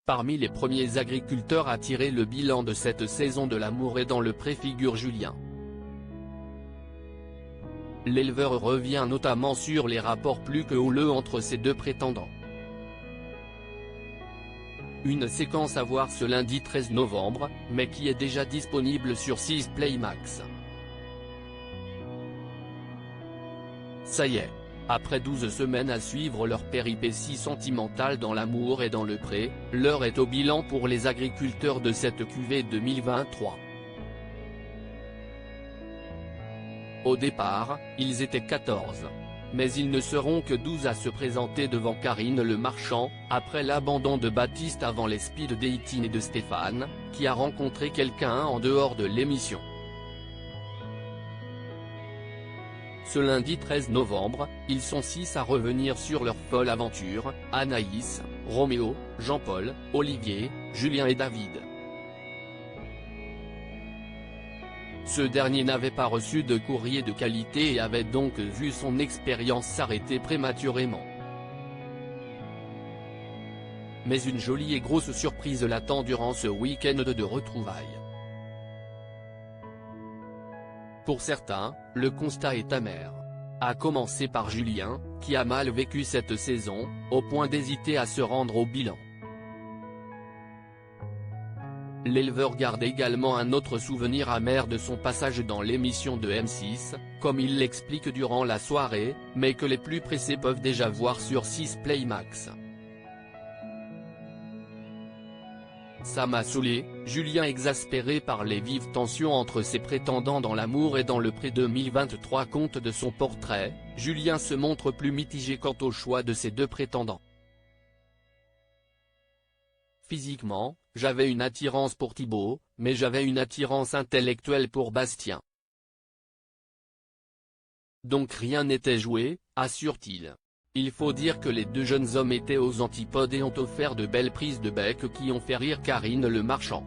Parmi les premiers agriculteurs à tirer le bilan de cette saison de l'amour et dans le pré figure Julien. L'éleveur revient notamment sur les rapports plus que houleux entre ces deux prétendants. Une séquence à voir ce lundi 13 novembre, mais qui est déjà disponible sur 6 Play Max. Ça y est. Après 12 semaines à suivre leur péripéties sentimentales dans l'amour et dans le pré, l'heure est au bilan pour les agriculteurs de cette cuvée 2023. Au départ, ils étaient 14. Mais ils ne seront que 12 à se présenter devant Karine Le Marchand, après l'abandon de Baptiste avant les speed dating et de Stéphane, qui a rencontré quelqu'un en dehors de l'émission. Ce lundi 13 novembre, ils sont 6 à revenir sur leur folle aventure, Anaïs, Roméo, Jean-Paul, Olivier, Julien et David. Ce dernier n'avait pas reçu de courrier de qualité et avait donc vu son expérience s'arrêter prématurément. Mais une jolie et grosse surprise l'attend durant ce week-end de retrouvailles. Pour certains, le constat est amer. À commencer par Julien, qui a mal vécu cette saison, au point d'hésiter à se rendre au bilan. L'éleveur garde également un autre souvenir amer de son passage dans l'émission de M6, comme il l'explique durant la soirée, mais que les plus pressés peuvent déjà voir sur 6 Play Max. Ça m'a saoulé, Julien exaspéré par les vives tensions entre ses prétendants dans l'amour et dans le pré 2023 compte de son portrait, Julien se montre plus mitigé quant au choix de ses deux prétendants. Physiquement, j'avais une attirance pour Thibaut, mais j'avais une attirance intellectuelle pour Bastien. Donc rien n'était joué, assure-t-il. Il faut dire que les deux jeunes hommes étaient aux antipodes et ont offert de belles prises de bec qui ont fait rire Karine Le Marchand.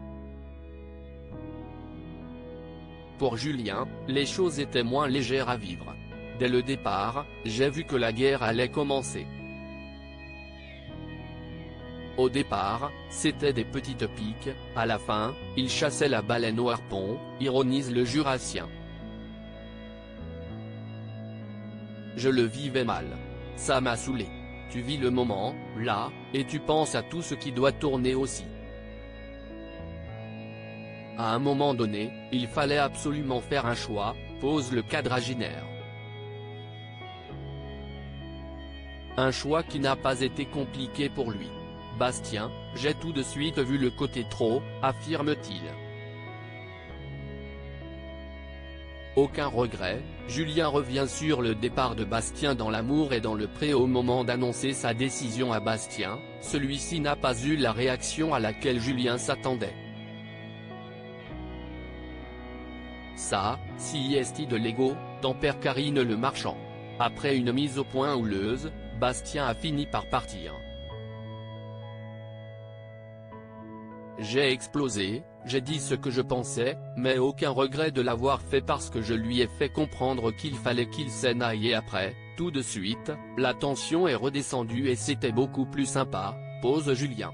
Pour Julien, les choses étaient moins légères à vivre. Dès le départ, j'ai vu que la guerre allait commencer. Au départ, c'était des petites piques, à la fin, il chassait la baleine au harpon, ironise le Jurassien. Je le vivais mal. Ça m'a saoulé. Tu vis le moment, là, et tu penses à tout ce qui doit tourner aussi. À un moment donné, il fallait absolument faire un choix, pose le quadragénaire. Un choix qui n'a pas été compliqué pour lui. Bastien, j'ai tout de suite vu le côté trop, affirme-t-il. Aucun regret, Julien revient sur le départ de Bastien dans l'amour et dans le pré au moment d'annoncer sa décision à Bastien, celui-ci n'a pas eu la réaction à laquelle Julien s'attendait. Ça, si est de l'ego, tempère Karine Le Marchand. Après une mise au point houleuse, Bastien a fini par partir. J'ai explosé, j'ai dit ce que je pensais, mais aucun regret de l'avoir fait parce que je lui ai fait comprendre qu'il fallait qu'il s'en aille et après, tout de suite, la tension est redescendue et c'était beaucoup plus sympa, pose Julien.